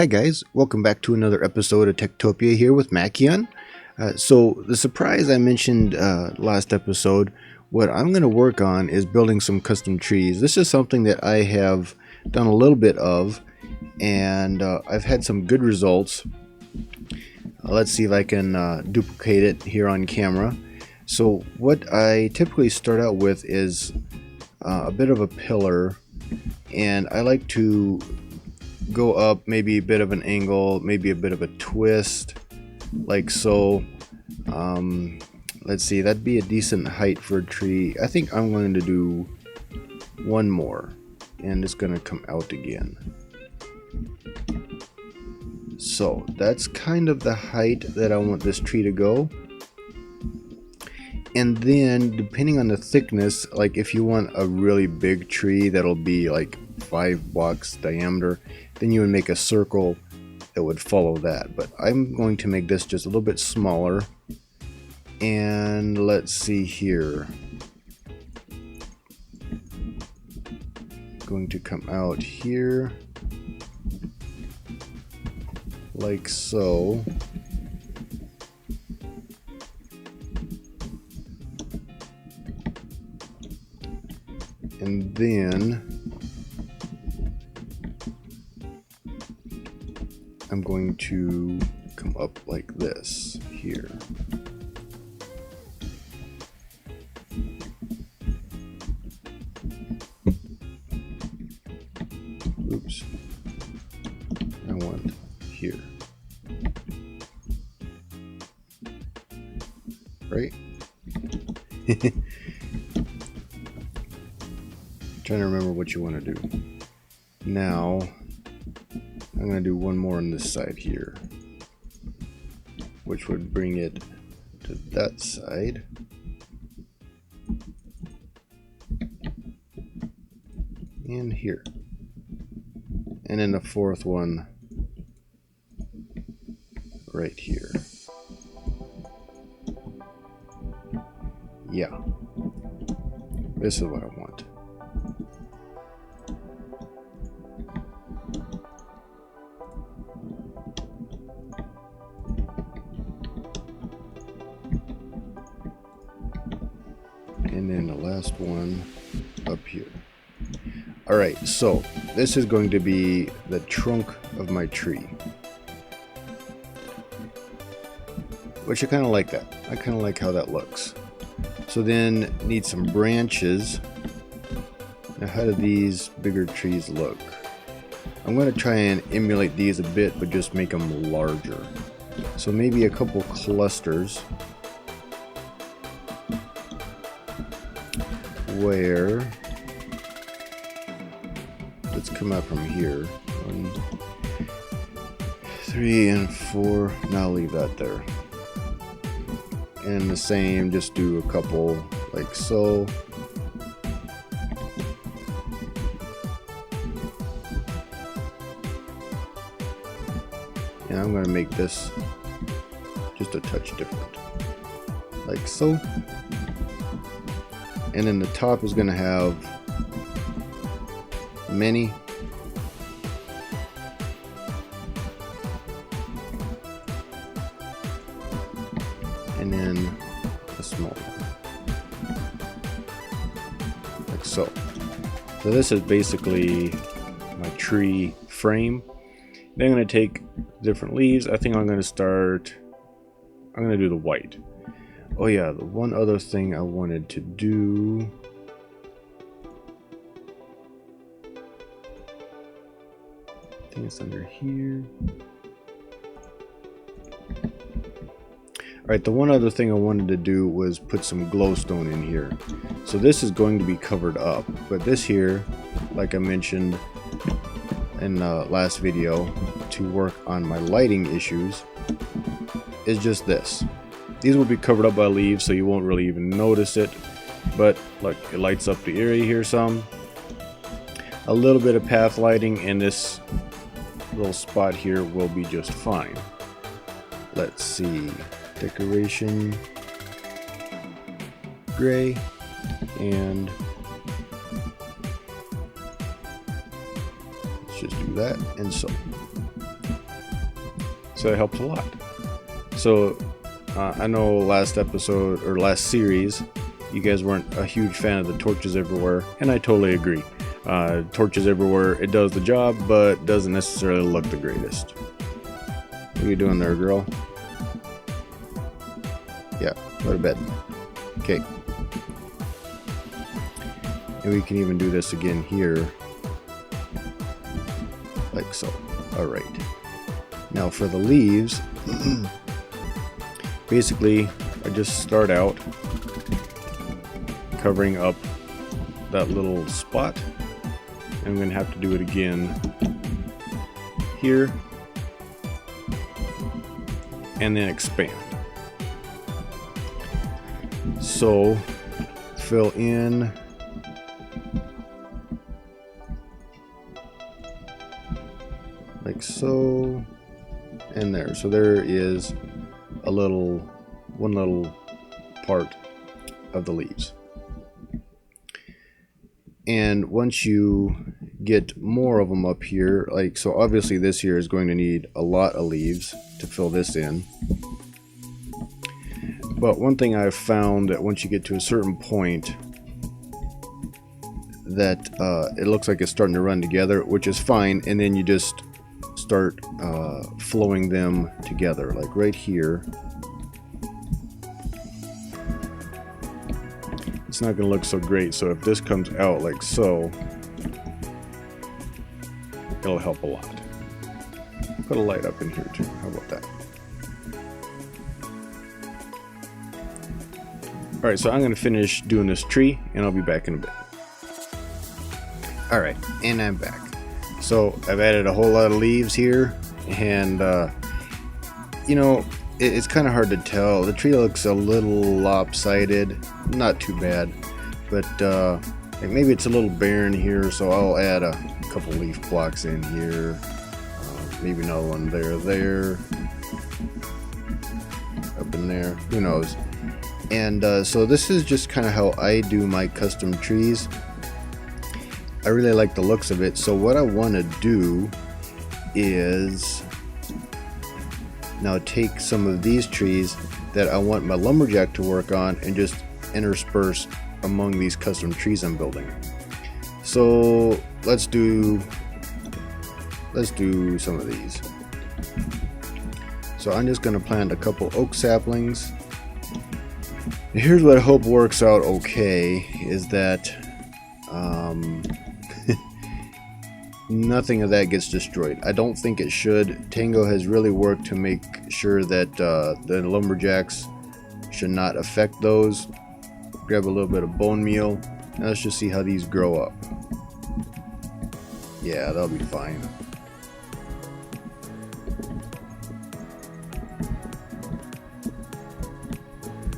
Hi guys, welcome back to another episode of TekTopia here with Mak'Elfyon. So the surprise I mentioned last episode, what I'm going to work on is building some custom trees. This is something that I have done a little bit of, and I've had some good results. Let's see if I can duplicate it here on camera. So what I typically start out with is a bit of a pillar, and I like to go up maybe a bit of an angle, maybe a bit of a twist, like so. Let's see, that'd be a decent height for a tree. I think I'm going to do one more, and it's going to come out again. So that's kind of the height that I want this tree to go. And then depending on the thickness, like if you want a really big tree that'll be like 5 blocks diameter, then you would make a circle that would follow that. But I'm going to make this just a little bit smaller. And let's see here. Going to come out here like so. And then I'm going to come up like this here. Oops. I want here. Right? Trying to remember what you want to do. Now, I'm going to do one more on this side here, which would bring it to that side. And here. And then the fourth one right here. Yeah. This is what I want. And then the last one up here. Alright, so this is going to be the trunk of my tree. Which I kind of like that. I kind of like how that looks. So then need some branches. Now how do these bigger trees look? I'm going to try and emulate these a bit, but just make them larger. So maybe a couple clusters. Where, let's come out from here, 1, 3, and 4. Now I'll leave that there. And the same, just do a couple like so. And I'm going to make this just a touch different, like so. And then the top is going to have many. And then a small one. Like so. So this is basically my tree frame. Then I'm going to take different leaves. I think I'm going to do the white. Oh yeah, the one other thing I wanted to do. I think it's under here. Alright, the one other thing I wanted to do was put some glowstone in here. So this is going to be covered up, but this here, like I mentioned in the last video, to work on my lighting issues, is just this. These will be covered up by leaves, so you won't really even notice it. But look, it lights up the area here some. A little bit of path lighting, and this little spot here will be just fine. Let's see. Decoration. Gray. And let's just do that, and so. So it helps a lot. So I know last episode or last series, you guys weren't a huge fan of the torches everywhere, and I totally agree. Torches everywhere, it does the job, but doesn't necessarily look the greatest. What are you doing there, girl? Yeah, go to bed. Okay. And we can even do this again here. Like so. Alright. Now for the leaves, basically I just start out covering up that little spot. I'm going to have to do it again here. And then expand. So fill in like so, and there. So there is one little part of the leaves. And once you get more of them up here, like so, obviously this here is going to need a lot of leaves to fill this in. But one thing I've found that once you get to a certain point, that it looks like it's starting to run together, which is fine, and then you just start flowing them together, like right here. It's not going to look so great, so if this comes out like so, it'll help a lot. Put a light up in here too, how about that? Alright, so I'm going to finish doing this tree, and I'll be back in a bit. Alright, and I'm back. So I've added a whole lot of leaves here, and you know, it's kind of hard to tell. The tree looks a little lopsided, not too bad, but like maybe it's a little barren here, so I'll add a couple leaf blocks in here, maybe another one there, up in there, who knows. And so this is just kind of how I do my custom trees. I really like the looks of it, so what I want to do is now take some of these trees that I want my lumberjack to work on and just intersperse among these custom trees I'm building. So let's do some of these. So I'm just going to plant a couple oak saplings. Here's what I hope works out okay, is that nothing of that gets destroyed. I don't think it should. Tango has really worked to make sure that the lumberjacks should not affect those. Grab a little bit of bone meal. Now let's just see how these grow up. Yeah, that'll be fine.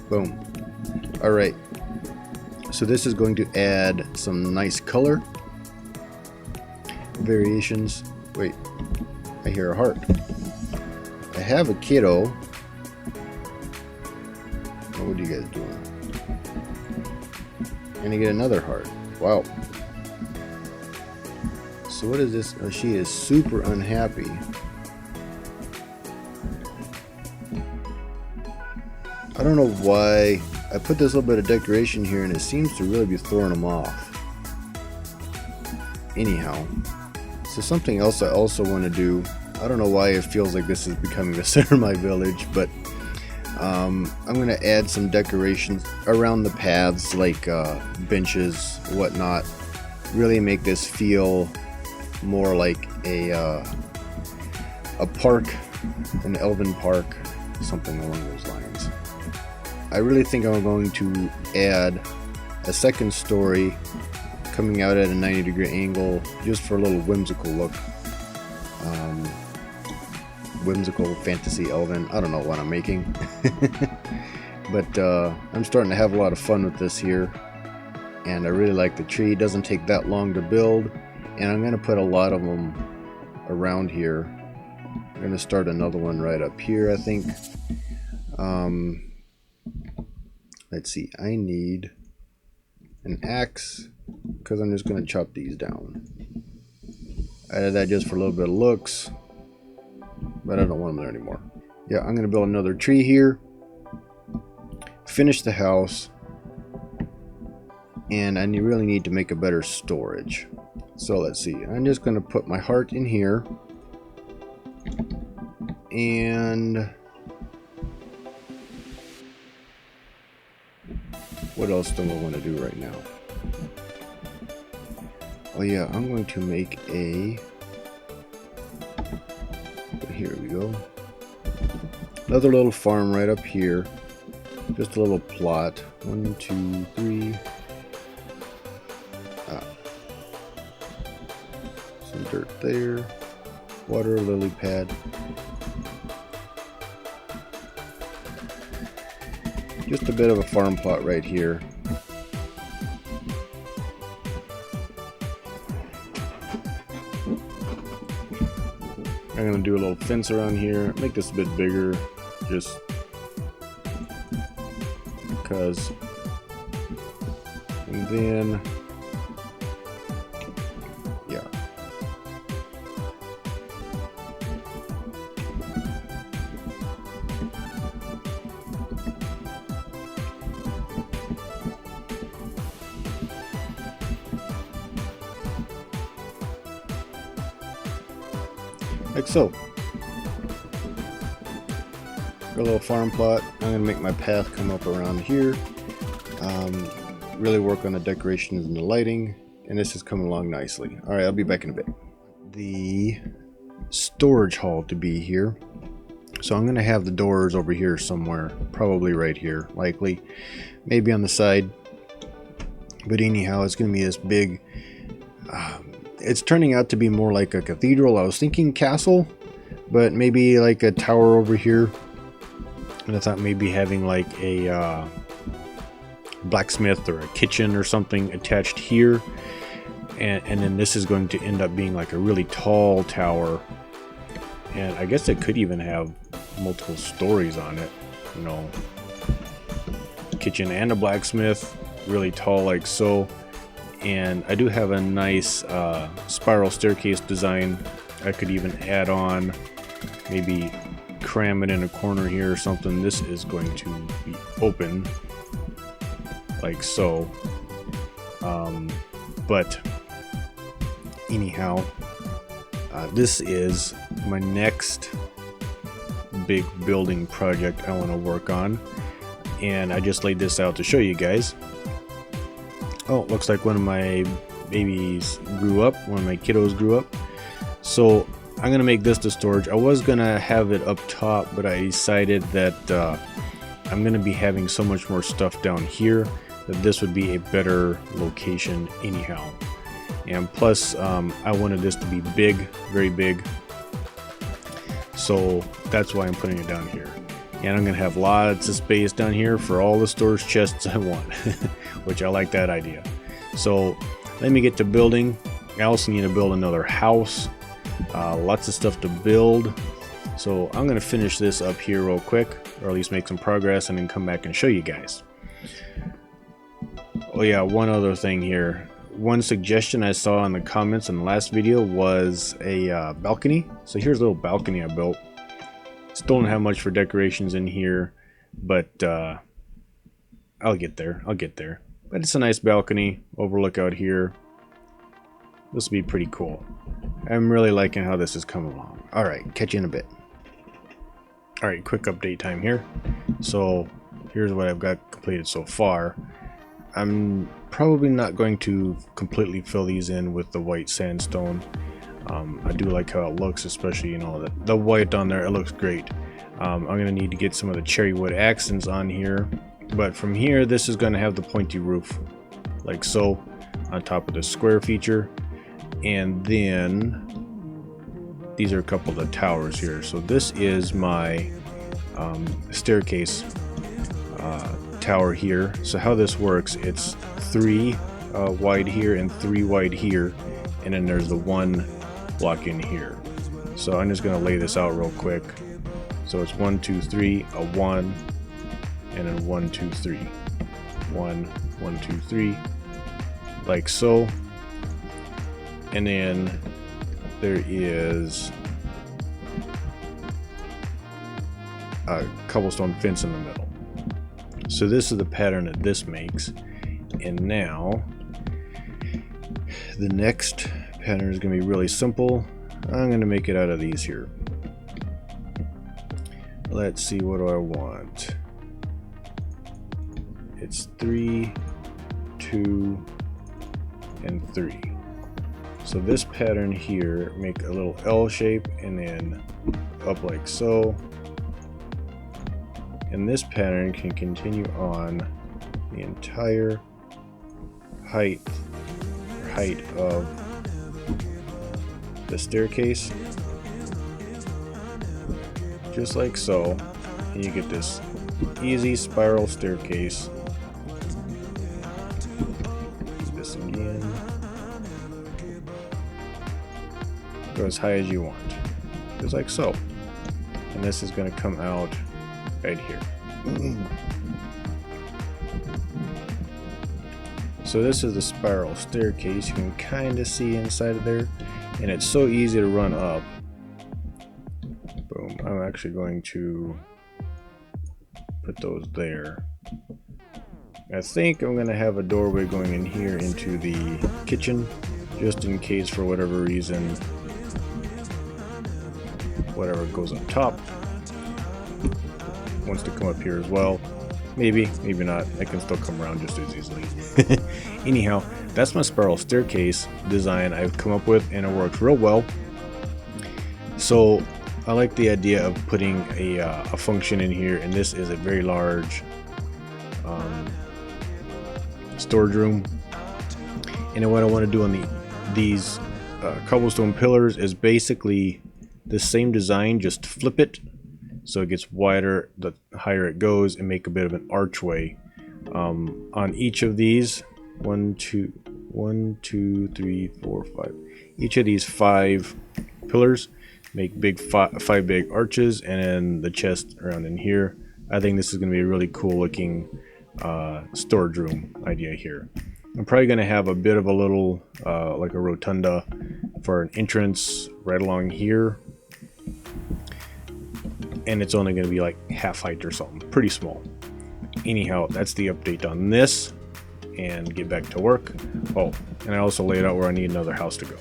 Boom. Alright. So this is going to add some nice color. Variations. Wait, I hear a heart. I have a kiddo. What are you guys doing? And I get another heart. Wow. So what is this? Oh, she is super unhappy. I don't know why I put this little bit of decoration here, and it seems to really be throwing them off. Anyhow. So something else I also want to do, I don't know why it feels like this is becoming the center of my village, but I'm going to add some decorations around the paths, like benches, whatnot. Really make this feel more like a park, an Elven park, something along those lines. I really think I'm going to add a second story coming out at a 90-degree angle, just for a little whimsical look. Whimsical fantasy Elven. I don't know what I'm making. But I'm starting to have a lot of fun with this here. And I really like the tree. It doesn't take that long to build. And I'm going to put a lot of them around here. I'm going to start another one right up here, I think. Let's see. I need an axe, because I'm just going to chop these down. I added that just for a little bit of looks. but I don't want them there anymore. Yeah, I'm gonna build another tree here, finish the house, and I really need to make a better storage. So let's see, I'm just gonna put my heart in here, and what else do I want to do right now? Oh yeah, I'm going to make a, here we go, another little farm right up here, just a little plot. 1, 2, 3. Some dirt there, water lily pad, just a bit of a farm plot right here. I'm going to do a little fence around here, make this a bit bigger, just because. And then, yeah. Like so. A little farm plot. I'm going to make my path come up around here. Really work on the decorations and the lighting. And this is coming along nicely. Alright, I'll be back in a bit. The storage hall to be here. So I'm going to have the doors over here somewhere. Probably right here. Likely. Maybe on the side. But anyhow, it's going to be this big... it's turning out to be more like a cathedral. I was thinking castle, but maybe like a tower over here. And I thought maybe having like a blacksmith or a kitchen or something attached here. And then this is going to end up being like a really tall tower. And I guess it could even have multiple stories on it. You know, kitchen and a blacksmith, really tall like so. And I do have a nice spiral staircase design. I could even add on, maybe cram it in a corner here or something. This is going to be open like so. But anyhow, this is my next big building project I want to work on. And I just laid this out to show you guys. Oh, looks like one of my babies grew up. One of my kiddos grew up. So I'm going to make this the storage. I was going to have it up top, but I decided that I'm going to be having so much more stuff down here that this would be a better location anyhow. And plus, I wanted this to be big, very big. So that's why I'm putting it down here. And I'm going to have lots of space down here for all the storage chests I want, which I like that idea. So let me get to building. I also need to build another house. Lots of stuff to build. So I'm going to finish this up here real quick, or at least make some progress, and then come back and show you guys. Oh yeah, one other thing here. One suggestion I saw in the comments in the last video was a balcony. So here's a little balcony I built. Still don't have much for decorations in here, but I'll get there. But it's a nice balcony, overlook out here. This will be pretty cool. I'm really liking how this is coming along. Alright, catch you in a bit. Alright, quick update time here. So here's what I've got completed so far. I'm probably not going to completely fill these in with the white sandstone. I do like how it looks, especially, you know, the white on there. It looks great. I'm going to need to get some of the cherry wood accents on here. But from here, this is going to have the pointy roof, like so, on top of the square feature. And then these are a couple of the towers here. So this is my staircase tower here. So how this works, it's 3 wide here and 3 wide here. And then there's the 1 block in here. So I'm just going to lay this out real quick. So it's 1 2 3, a 1, and then 1 2 3, 1 1 2 3, like so. And then there is a cobblestone fence in the middle. So this is the pattern that this makes. And now the next pattern is going to be really simple. I'm going to make it out of these here. Let's see, what do I want? It's 3, 2, and 3. So this pattern here, make a little L shape and then up like so. And this pattern can continue on the entire height of the staircase, just like so, and you get this easy spiral staircase. Do this again. Go as high as you want, just like so. And this is going to come out right here. So this is the spiral staircase. You can kind of see inside of there, and it's so easy to run up. Boom. I'm actually going to put those there. I think I'm going to have a doorway going in here into the kitchen, just in case for whatever reason, whatever goes up top wants to come up here as well. Maybe, maybe not. I can still come around just as easily. Anyhow, that's my spiral staircase design I've come up with, and it works real well. So I like the idea of putting a function in here, and this is a very large storage room. And then what I want to do on these cobblestone pillars is basically the same design, just flip it so it gets wider the higher it goes, and make a bit of an archway on each of these. 1, 2, 3, 4, 5. Each of these 5 pillars make big 5 big arches, and then the chest around in here. I think this is going to be a really cool looking storage room idea here. I'm probably going to have a bit of a little like a rotunda for an entrance right along here, and it's only going to be like half height or something, pretty small. Anyhow, that's the update on this, and get back to work. Oh, and I also laid out where I need another house to go.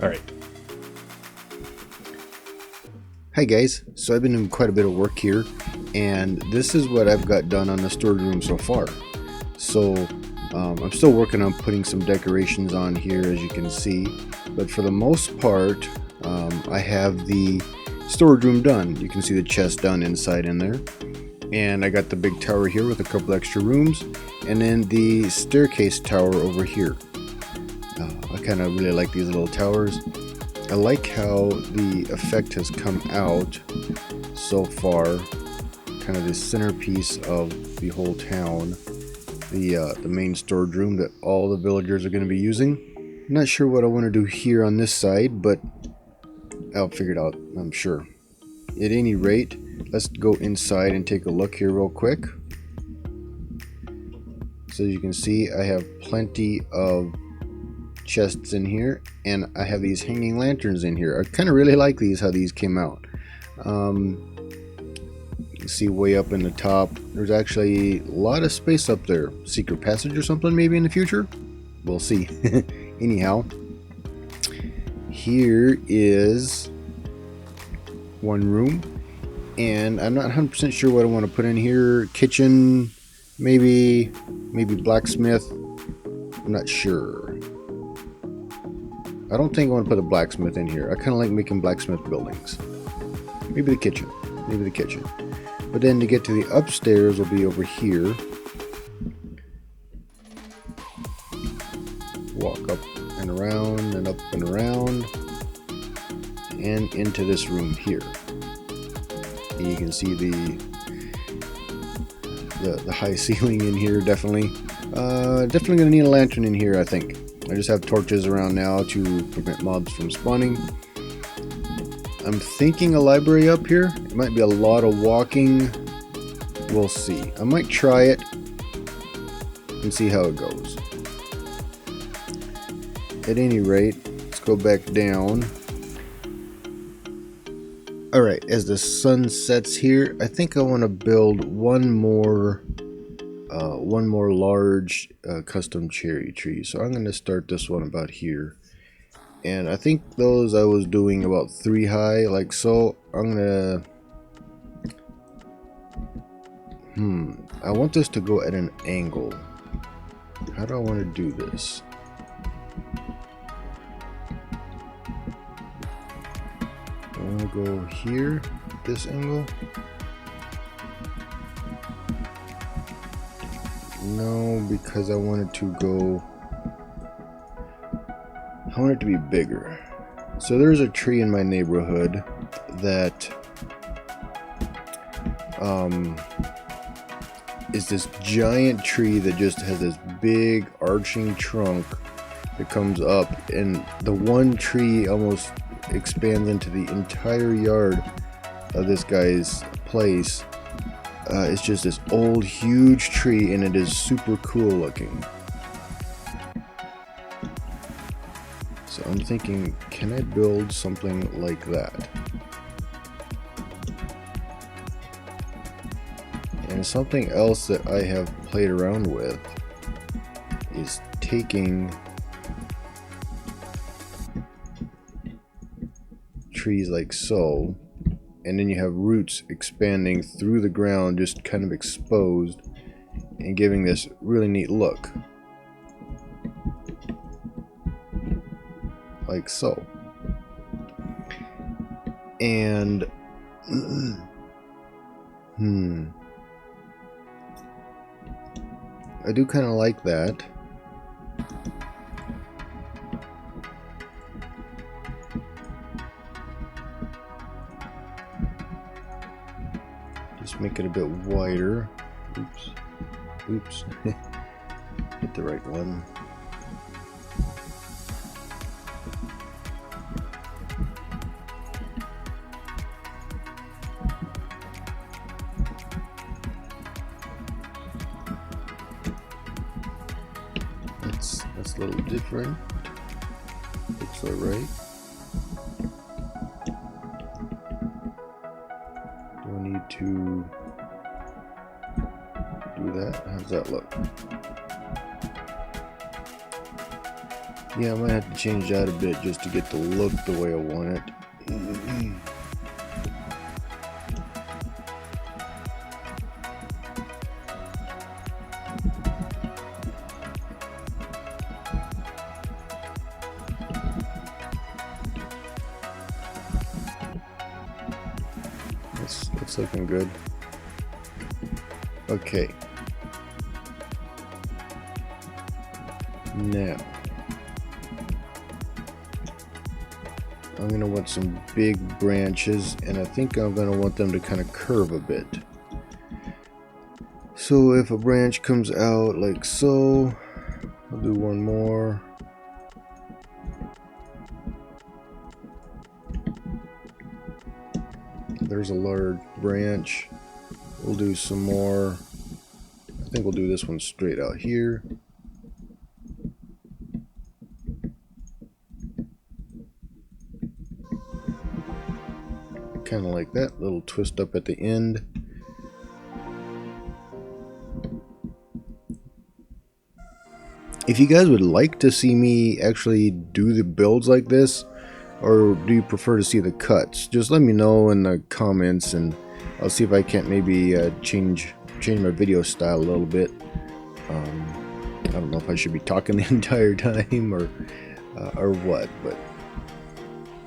All right. Hi guys, so I've been doing quite a bit of work here, and this is what I've got done on the storage room so far. So I'm still working on putting some decorations on here, as you can see, but for the most part I have the storage room done. You can see the chest done inside in there, and I got the big tower here with a couple extra rooms, and then the staircase tower over here. I kind of really like these little towers. I like how the effect has come out so far, kind of the centerpiece of the whole town, the main storage room that all the villagers are going to be using. I'm not sure what I want to do here on this side, but I'll figure it out, I'm sure. At any rate, let's go inside and take a look here real quick. So as you can see, I have plenty of chests in here, and I have these hanging lanterns in here. I kind of really like these, how these came out. You can see way up in the top, there's actually a lot of space up there. Secret passage or something maybe in the future? We'll see. Anyhow, here is one room, and I'm not 100% sure what I want to put in here. Kitchen, maybe blacksmith. I'm not sure. I don't think I want to put a blacksmith in here. I kind of like making blacksmith buildings. Maybe the kitchen. Maybe the kitchen. But then to get to the upstairs will be over here. Walk up and around and up and around and into this room here. And you can see the high ceiling in here. Definitely gonna need a lantern in here, I think. I just have torches around now to prevent mobs from spawning. I'm thinking a library up here. It might be a lot of walking. We'll see. I might try it and see how it goes. At any rate, let's go back down. Alright, as the sun sets here, I think I want to build one more large custom cherry tree. So I'm going to start this one about here. And I think those I was doing about 3 high, like so. I'm going to... I want this to go at an angle. How do I want to do this? I want to go here, this angle. No, because I want it to go... I want it to be bigger. So there's a tree in my neighborhood that is this giant tree that just has this big arching trunk that comes up, and the one tree almost expands into the entire yard of this guy's place. It's just this old huge tree, and it is super cool looking. So I'm thinking, can I build something like that? And something else that I have played around with is taking trees like so, and then you have roots expanding through the ground, just kind of exposed, and giving this really neat look. Like so. And I do kind of like that. Just make it a bit wider. Oops. Oops. Hit the right one. That's a little different. Looks alright. Do I need to do that? How's that look? Yeah, I might have to change that a bit just to get the look the way I want it. That's looking good. Okay. Now, I'm going to want some big branches, and I think I'm going to want them to kind of curve a bit. So if a branch comes out like so, I'll do one more. There's a large branch. We'll do some more. I think we'll do this one straight out here. Kind of like that, little twist up at the end. If you guys would like to see me actually do the builds like this, or do you prefer to see the cuts, just let me know in the comments, and I'll see if I can't maybe change my video style a little bit. I don't know if I should be talking the entire time or what, but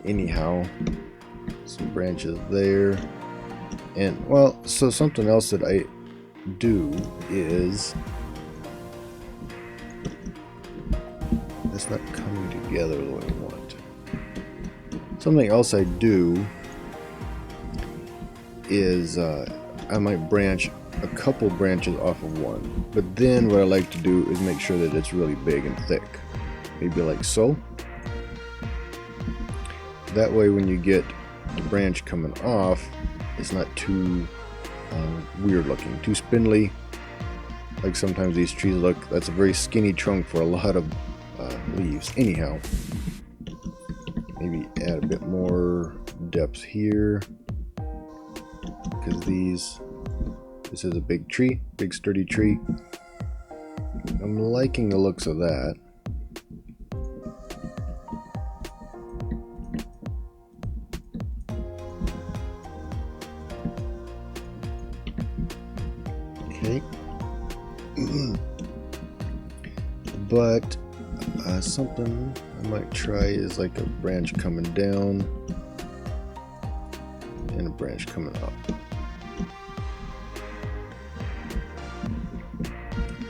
anyhow, some branches there. And well, so something else that I do is it's not coming together the way I want. Something else I do is I might branch a couple branches off of one, but then what I like to do is make sure that it's really big and thick, maybe like so. That way when you get the branch coming off, it's not too weird looking, too spindly, like sometimes these trees look. That's a very skinny trunk for a lot of leaves. Anyhow, maybe add a bit more depth here. because this is a big tree, big sturdy tree. I'm liking the looks of that. Okay. But something I might try is like a branch coming down and a branch coming up.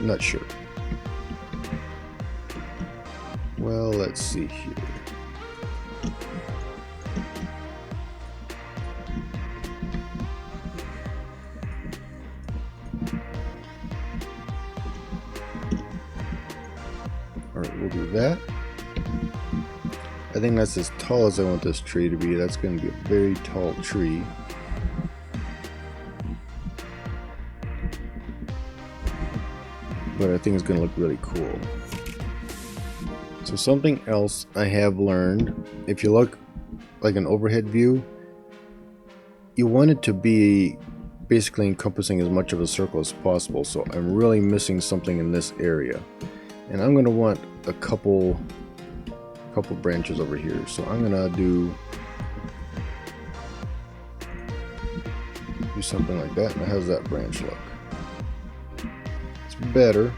Not sure. Well, let's see here. Alright, we'll do that. I think that's as tall as I want this tree to be. That's going to be a very tall tree. But I think it's going to look really cool. So something else I have learned, if you look like an overhead view, you want it to be basically encompassing as much of a circle as possible. So I'm really missing something in this area. And I'm going to want a couple branches over here. So I'm going to do something like that. Now, how's that branch look? It's better.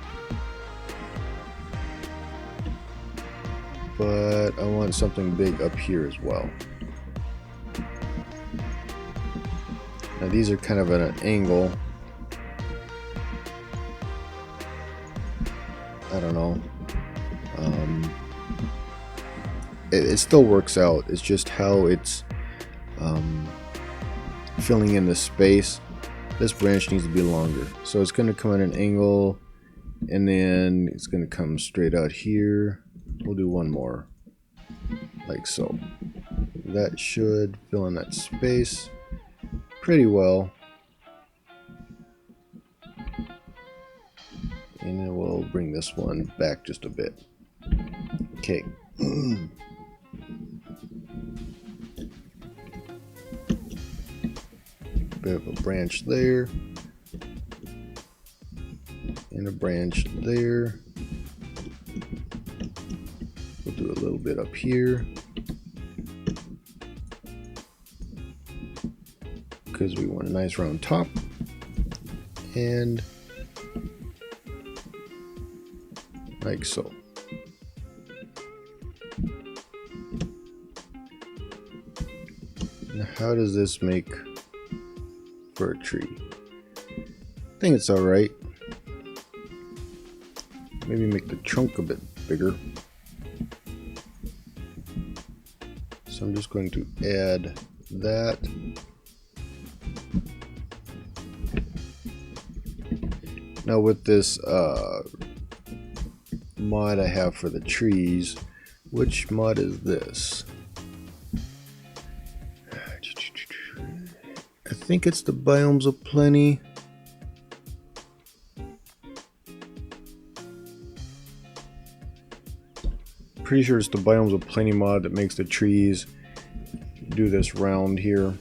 But I want something big up here as well. Now these are kind of at an angle. I don't know. It still works out. It's just how it's filling in the space. This branch needs to be longer. So it's going to come at an angle, and then it's going to come straight out here. We'll do one more, like so. That should fill in that space pretty well. And then we'll bring this one back just a bit. Okay. Bit of a branch there. And a branch there. We'll do a little bit up here. Because we want a nice round top. And like so. Now how does this make for a tree? I think it's alright. Maybe make the trunk a bit bigger. So I'm just going to add that. Now with this mod I have for the trees, which mod is this? I think it's the BiomesOPlenty. Pretty sure it's the BiomesOPlenty mod that makes the trees do this round here.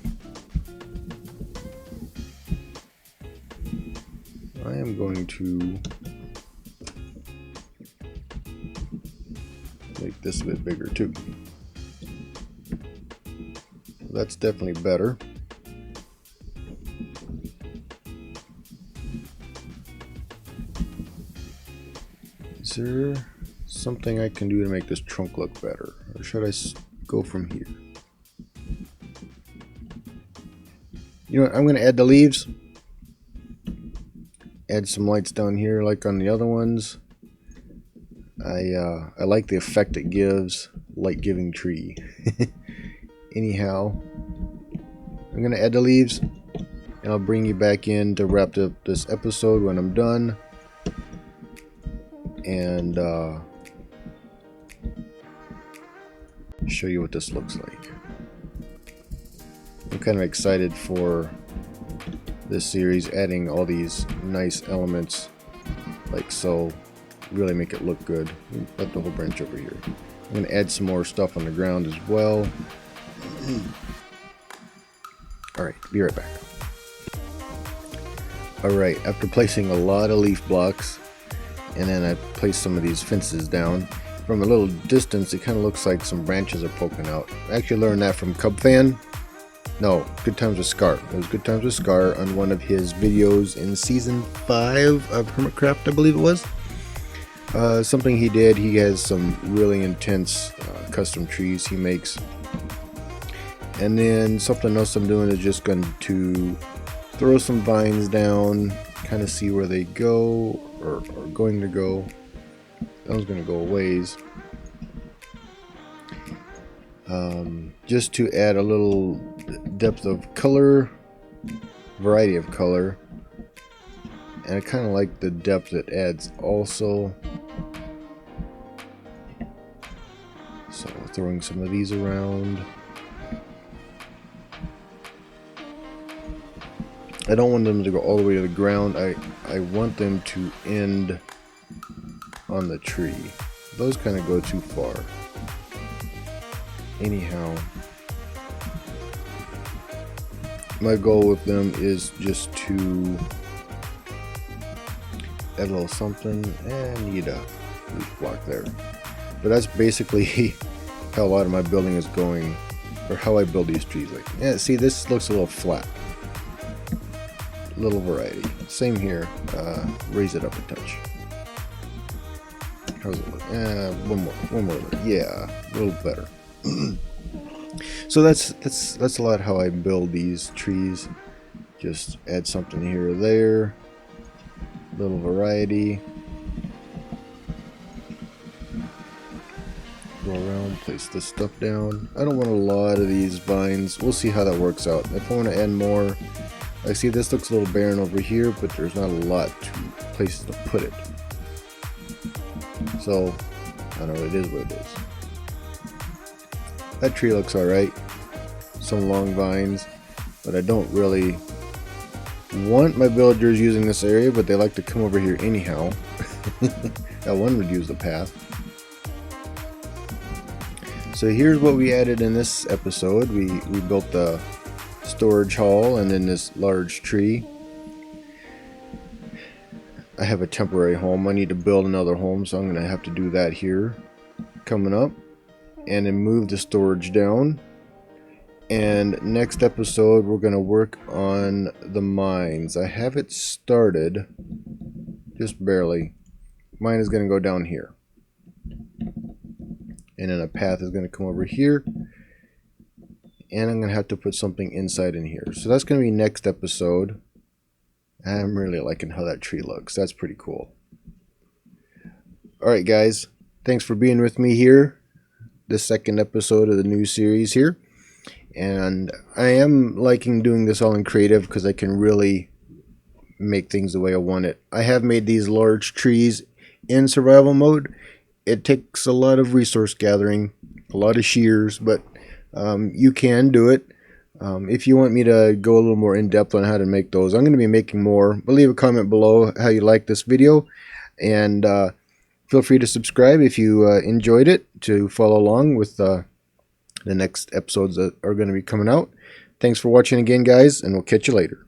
I am going to make this a bit bigger too. That's definitely better. Is there something I can do to make this trunk look better? Or should I go from here? You know what, I'm going to add the leaves. Add some lights down here like on the other ones. I like the effect it gives, light giving tree. Anyhow, I'm going to add the leaves and I'll bring you back in to wrap up this episode when I'm done. And show you what this looks like. I'm kind of excited for this series, adding all these nice elements like so, really make it look good. Let the whole branch over here. I'm going to add some more stuff on the ground as well. Alright, be right back. Alright, after placing a lot of leaf blocks, and then I placed some of these fences down, from a little distance it kind of looks like some branches are poking out. I actually learned that from Cubfan. No, Good Times with Scar. It was Good Times with Scar on one of his videos in season 5 of Hermitcraft, I believe it was. Something he did, he has some really intense custom trees he makes. And then something else I'm doing is just going to throw some vines down, kind of see where they go, or going to go. That was going to go a ways. Just to add a little depth of color, variety of color. And I kind of like the depth it adds also. So throwing some of these around. I don't want them to go all the way to the ground. I want them to end on the tree. Those kind of go too far. Anyhow, my goal with them is just to add a little something, and need a leaf block there. But that's basically how a lot of my building is going, or how I build these trees. Like, yeah, see, this looks a little flat. Little variety. Same here. Raise it up a touch. How's it look? One more. Yeah, a little better. So that's a lot how I build these trees. Just add something here or there. Little variety. Go around, place this stuff down. I don't want a lot of these vines. We'll see how that works out. If I want to add more, I see this looks a little barren over here, but there's not a lot to places to put it. So, I don't know, it is what it is. That tree looks alright. Some long vines, but I don't really want my villagers using this area, but they like to come over here anyhow. That one would use the path. So here's what we added in this episode. We built the storage hall and then this large tree. I have a temporary home. I need to build another home, so I'm going to have to do that here coming up, and then move the storage down. And next episode we're going to work on the mines. I have it started, just barely. Mine is going to go down here, and then a path is going to come over here, and I'm going to have to put something inside in here. So that's going to be next episode. I'm really liking how that tree looks. That's pretty cool. Alright guys, thanks for being with me here. The second episode of the new series here. And I am liking doing this all in creative because I can really make things the way I want it. I have made these large trees in survival mode. It takes a lot of resource gathering, a lot of shears, but you can do it. If you want me to go a little more in depth on how to make those, I'm going to be making more. But leave a comment below how you like this video, and feel free to subscribe if you enjoyed it, to follow along with the next episodes that are going to be coming out. Thanks for watching again, guys, and we'll catch you later.